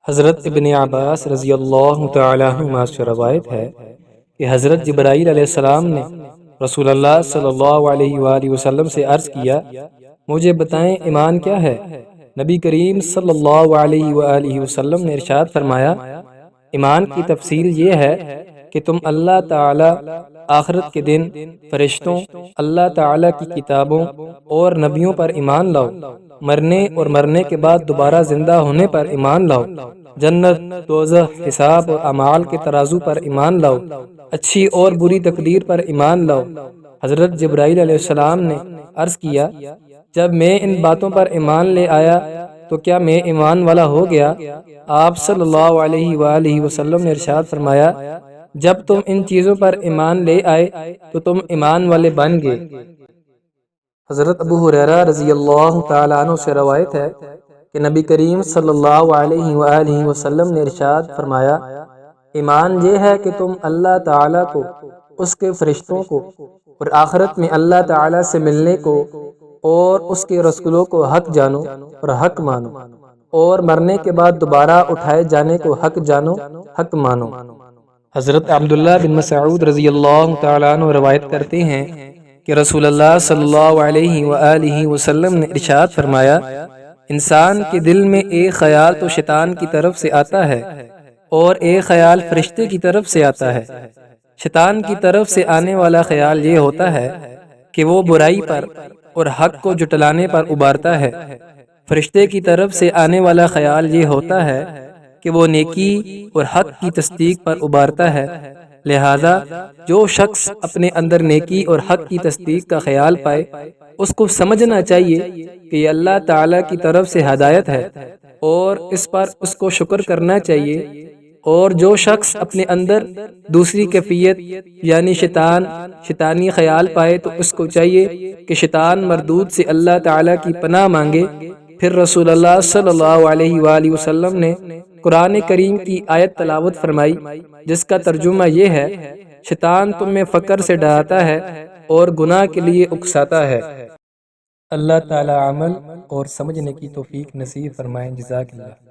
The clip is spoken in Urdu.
حضرت ابن عباس رضی اللہ تعالی عنہما سے روایت ہے کہ حضرت جبرائیل علیہ السلام نے رسول اللہ صلی اللہ علیہ وآلہ وسلم سے عرض کیا، مجھے بتائیں ایمان کیا ہے؟ نبی کریم صلی اللہ علیہ وآلہ وسلم نے ارشاد فرمایا، ایمان کی تفصیل یہ ہے کہ تم اللہ تعالی، آخرت کے دن، فرشتوں، اللہ تعالی کی کتابوں اور نبیوں پر ایمان لاؤ، مرنے اور مرنے کے بعد دوبارہ زندہ ہونے پر ایمان لاؤ، جنت، دوزخ، حساب اور اعمال کے ترازو پر ایمان لاؤ، اچھی اور بری تقدیر پر ایمان لاؤ۔ حضرت جبرائیل علیہ السلام نے عرض کیا، جب میں ان باتوں پر ایمان لے آیا تو کیا میں ایمان والا ہو گیا؟ آپ صلی اللہ علیہ وآلہ وسلم نے ارشاد فرمایا، جب تم ان چیزوں پر ایمان لے آئے تو تم ایمان والے بن گئے۔ حضرت ابو ہریرہ رضی اللہ تعالیٰ عنہ سے روایت ہے کہ نبی کریم صلی اللہ علیہ وآلہ وسلم نے ارشاد فرمایا، ایمان یہ ہے کہ تم اللہ تعالیٰ کو، اس کے فرشتوں کو اور آخرت میں اللہ تعالیٰ سے ملنے کو اور اس کے رسولوں کو حق جانو اور حق مانو، اور مرنے کے بعد دوبارہ اٹھائے جانے کو حق جانو، حق مانو۔ حضرت عبداللہ بن مسعود رضی اللہ تعالیٰ عنہ روایت کرتے ہیں کہ رسول اللہ صلی اللہ علیہ وآلہ وسلم نے ارشاد فرمایا، انسان کے دل میں ایک خیال تو شیطان کی طرف سے آتا ہے اور ایک خیال فرشتے کی طرف سے آتا ہے۔ شیطان کی طرف سے آنے والا خیال یہ ہوتا ہے کہ وہ برائی پر اور حق کو جھٹلانے پر ابھارتا ہے۔ فرشتے کی طرف سے آنے والا خیال یہ ہوتا ہے کہ وہ نیکی اور حق کی تصدیق پر ابھارتا ہے۔ لہذا جو شخص اپنے اندر نیکی اور حق کی تصدیق کا خیال پائے، اس کو سمجھنا چاہیے کہ یہ اللہ تعالیٰ کی طرف سے ہدایت ہے اور اس پر اس کو شکر کرنا چاہیے۔ اور جو شخص اپنے اندر دوسری کیفیت یعنی شیطانی خیال پائے تو اس کو چاہیے کہ شیطان مردود سے اللہ تعالیٰ کی پناہ مانگے۔ پھر رسول اللہ صلی اللہ علیہ وآلہ وسلم نے قرآن کریم کی آیت تلاوت فرمائی جس کا ترجمہ یہ ہے، شیطان تم میں فقر سے ڈراتا ہے اور گناہ کے لیے اکساتا ہے۔ اللہ تعالیٰ عمل اور سمجھنے کی توفیق نصیب فرمائیں۔ جزاک اللہ۔